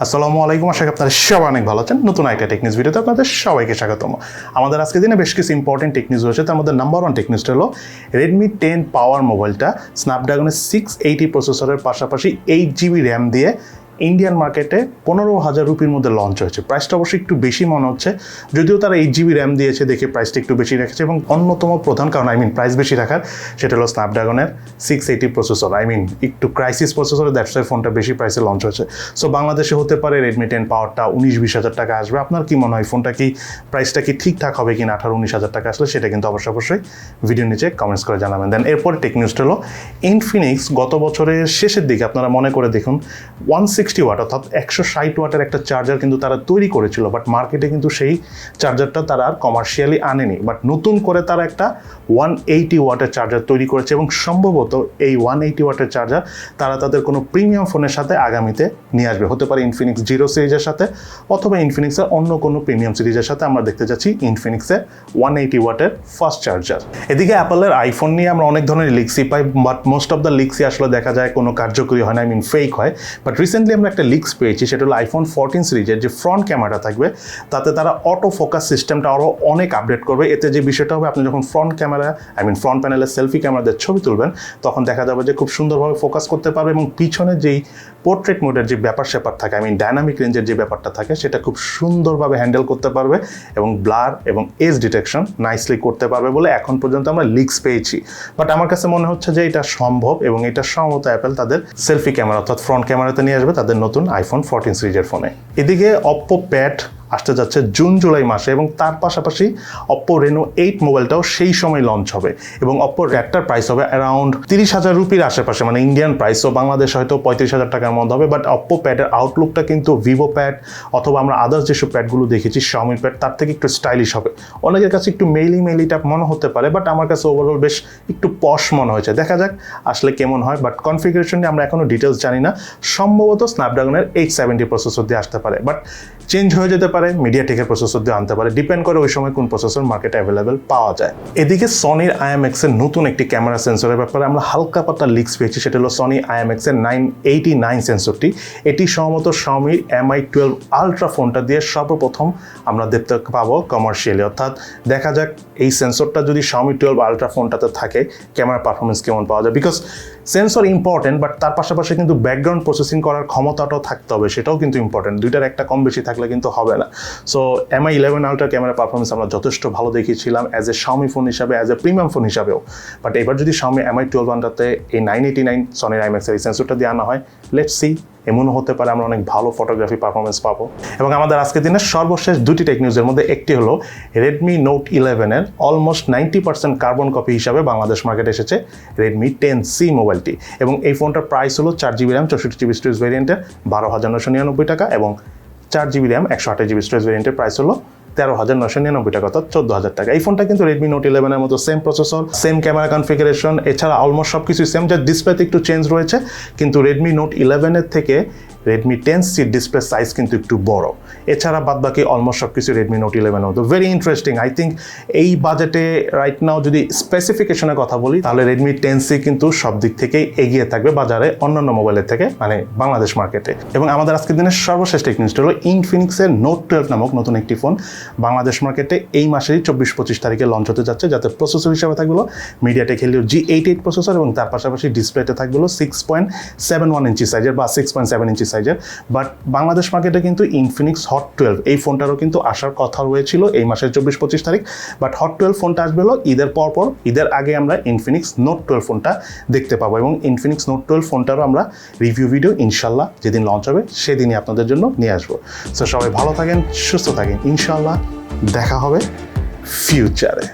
আসসালামু আলাইকুম, আশা করি আপনারা সবাই অনেক ভালো আছেন। নতুন একটা টেকনিক্স ভিডিওতে আপনাদের সবাইকে স্বাগতম। আমাদের আজকে দিনে বেশ কিছু ইম্পর্টেন্ট টেকনিক্স রয়েছে। তার মধ্যে নাম্বার 1 টেকনিক্সটা হলো রেডমি 10 পাওয়ার মোবাইলটা স্ন্যাপড্রাগনের 680 প্রসেসরের পাশাপাশি 8GB র্যাম দিয়ে ইন্ডিয়ান মার্কেটে 15,000 রুপির মধ্যে লঞ্চ হয়েছে। প্রাইসটা অবশ্যই একটু বেশি মনে হচ্ছে, যদিও তারা 8GB র্যাম দিয়েছে দেখে প্রাইসটা একটু বেশি রেখেছে। এবং অন্যতম প্রধান কারণ প্রাইস বেশি রাখার সেটা হলো স্ন্যাপড্রাগনের 680 প্রসেসর। একটু ক্রাইসিস প্রসেসরে দ্যাটস ওয়াই ফোনটা বেশি প্রাইসে লঞ্চ হয়েছে। সো বাংলাদেশে হতে পারে রেডমি 10 পাওয়ারটা 19-20 হাজার টাকা আসবে। আপনার কি মনে হয় ফোনটা কি প্রাইসটা কি ঠিকঠাক হবে কিনা 18-19 হাজার টাকা আসলে? সেটা কিন্তু অবশ্যই ভিডিও নিচে কমেন্টস করে জানাবেন। দেন এরপর টেকনিক্সটা হলো ইনফিনিক্স গত বছরের শেষের দিকে আপনারা মনে করে দেখুন 160 ওয়াট অর্থাৎ 160 ওয়াটের একটা চার্জার কিন্তু তারা তৈরি করেছিল, বাট মার্কেটে কিন্তু সেই চার্জারটা তারা আর কমার্শিয়ালি আনেনি। বাট নতুন করে তারা একটা 180 ওয়াটের চার্জার তৈরি করেছে এবং সম্ভবত এই 180 ওয়াটের চার্জার তারা তাদের কোনো প্রিমিয়াম ফোনের সাথে আগামীতে নিয়ে আসবে। হতে পারে ইনফিনিক্স জিরো সিরিজের সাথে অথবা ইনফিনিক্সের অন্য কোনো প্রিমিয়াম সিরিজের সাথে। আমরা দেখতে যাচ্ছি ইনফিনিক্সের 180 ওয়াটের ফার্স্ট চার্জার। এদিকে অ্যাপলের আইফোন নিয়ে আমরা অনেক ধরনের লিক্সই পাই, বাট মোস্ট অফ দ্য লিক্সই আসলে দেখা যায় কোনো কার্যকরী হয় না, ফেক হয়। বাট রিসেন্টলি আমরা একটা লিক্স পেয়েছি, সেটা হলো আইফোন 14 সিরিজের যে ফ্রন্ট ক্যামেরাটা থাকবে তাতে তারা অটো ফোকাস সিস্টেমটা আরও অনেক আপডেট করবে। এতে যে বিষয়টা হবে, আপনি যখন ফ্রন্ট ক্যামেরা ফ্রন্ট প্যানেলের সেলফি ক্যামেরাদের ছবি তুলবেন তখন দেখা যাবে যে খুব সুন্দরভাবে ফোকাস করতে পারবে এবং পিছনে যেই পোর্ট্রেট মোডের যে ব্যাপার থাকে ডায়নামিক রেঞ্জের যে ব্যাপারটা থাকে সেটা খুব সুন্দরভাবে হ্যান্ডেল করতে পারবে এবং ব্লার এবং এজ ডিটেকশন নাইসলি করতে পারবে বলে এখন পর্যন্ত আমরা লিক্স পেয়েছি। বাট আমার কাছে মনে হচ্ছে যে এটা সম্ভব এবং এটা সম্ভবত অ্যাপেল তাদের সেলফি ক্যামেরা অর্থাৎ ফ্রন্ট ক্যামেরাতে নিয়ে আসবে তাদের নতুন আইফোন 14 সিরিজের ফোনে। এদিকে অপ্পো প্যাড আসতে যাচ্ছে জুন-জুলাই মাসে এবং তার পাশাপাশি অপ্পো রেনো 8 মোবাইলটাও সেই সময় লঞ্চ হবে এবং অপ্পোর র্যাটটার প্রাইস হবে অ্যারাউন্ড 30,000 রুপির আশেপাশে, ইন্ডিয়ান প্রাইস। ও বাংলাদেশ হয়তো 35,000 টাকার মধ্যে হবে। বাট অপ্পো প্যাডের আউটলুকটা কিন্তু ভিভো প্যাড অথবা আমরা আদার্স যেসব প্যাডগুলো দেখেছি শাওমির প্যাড তার থেকে একটু স্টাইলিশ হবে। অনেকের কাছে একটু মেইলি টাইপ মনে হতে পারে, বাট আমার কাছে ওভারঅল বেশ একটু পশ মনে হয়েছে। দেখা যাক আসলে কেমন হয়। বাট কনফিগারেশন নিয়ে আমরা এখনো ডিটেলস জানি না। সম্ভবত স্ন্যাপড্রাগনের 870 প্রসেসর দিয়ে আসতে পারে, বাট চেঞ্জ হয়ে যেতে পারে, মিডিয়াটেকের প্রসেসর দিয়ে আনতে পারে। ডিপেন্ড করে ওই সময় কোন প্রসেসর মার্কেটে অ্যাভেলেবেল পাওয়া যায়। এদিকে সনির IMX এর নতুন একটি ক্যামেরা সেন্সরের ব্যাপারে আমরা হালকা পাতলা লিক্স পেয়েছি, সেটা হলো সনি IMX এর 989 সেন্সরটি। এটি সম্ভবত শাওমির Mi12 আলট্রা ফোনটা দিয়ে সর্বপ্রথম আমরা দেখতে পাবো কমার্শিয়ালি। অর্থাৎ দেখা যাক এই সেন্সরটা যদি শাওমি 12 আলট্রা ফোনটাতে থাকে ক্যামেরা পারফরমেন্স কেমন পাওয়া যায়। বিকজ সেন্সর ইম্পর্টেন্ট, বাট তার পাশাপাশি কিন্তু ব্যাকগ্রাউন্ড প্রসেসিং করার ক্ষমতাটাও থাকতে হবে, সেটাও কিন্তু ইম্পর্টেন্ট। দুইটার একটা কম বেশি থাকলে কিন্তু হবে না। So Mi11 ultra camera performance আমরা যথেষ্ট ভালো দেখিয়েছিলাম অ্যাজ এ শাওমি ফোন হিসাবে, অ্যাজ এ প্রিমিয়াম ফোন হিসাবেও। বাট এবার যদি শাওমি Mi12 আলট্রাতে এই 989 সনির IMX এর এই সেন্সরটা দিয়ে আনা হয়, লেটস সি, এমনও হতে পারে আমরা অনেক ভালো ফটোগ্রাফি পারফরমেন্স পাবো। এবং আমাদের আজকের দিনের সর্বশেষ দুটি টেক নিউজের মধ্যে একটি হলো রেডমি নোট 11 এর অলমোস্ট 90% কার্বন কপি হিসাবে বাংলাদেশ মার্কেটে এসেছে রেডমি 10C মোবাইলটি। এবং এই ফোনটার প্রাইস হলো 4GB র্যাম 64GB স্টোরেজ ভেরিয়েন্টের 12,999 টাকা এবং 4GB র্যাম 128GB স্টোরেজ ভেরিয়েন্টের প্রাইস হলো 13,999 টাকা, অর্থাৎ 14,000 টাকা। এই ফোনটা কিন্তু রেডমি নোট 11 এর মতো same processor, same camera configuration, এছাড়া অলমোস্ট সব কিছুই সেম, যা ডিসপ্লেতে একটু চেঞ্জ রয়েছে। কিন্তু রেডমি নোট 11 এর থেকে রেডমি 10C ডিসপ্লে সাইজ কিন্তু একটু বড়। এছাড়া বাদবাকি অলমোস্ট সব কিছু রেডমি নোট 11 মতো। Very interesting. আই থিঙ্ক এই বাজেটে রাইট নাও যদি স্পেসিফিকেশনের কথা বলি তাহলে রেডমি 10C কিন্তু সব দিক থেকেই এগিয়ে থাকবে বাজারে অন্যান্য মোবাইলের থেকে, বাংলাদেশ মার্কেটে। এবং আমাদের আজকের দিনের সর্বশেষ টেকনিক্সটা হলো ইনফিনিক্সের নোট 12 নামক নতুন একটি ফোন বাংলাদেশ মার্কেটে এই মাসেরই 24-25 তারিখে লঞ্চ হতে যাচ্ছে, যাতে প্রসেসর হিসাবে থাকবে Mediatek Helio G88 প্রসেসর এবং তার পাশাপাশি ডিসপ্লেতে থাকবে 6.71 ইঞ্চি সাইজের বা 6.7 ইঞ্চি সাইজের। বাট বাংলাদেশ মার্কেটে কিন্তু ইনফিনিক্স হট 12 এই ফোনটারও কিন্তু আসার কথা রয়েছিল এই মাসের 24-25 তারিখ। বাট হট 12 ফোনটা আসবে ঈদের পরপর। ঈদের আগে আমরা ইনফিনিক্স নোট 12 ফোনটা দেখতে পাবো এবং ইনফিনিক্স নোট 12 ফোনটারও আমরা রিভিউ ভিডিও ইনশাল্লাহ যেদিন লঞ্চ হবে সেদিনই আপনাদের জন্য নিয়ে আসবো। সো সবাই ভালো থাকেন, সুস্থ থাকেন, ইনশাল্লাহ দেখা হবে ফিউচারে।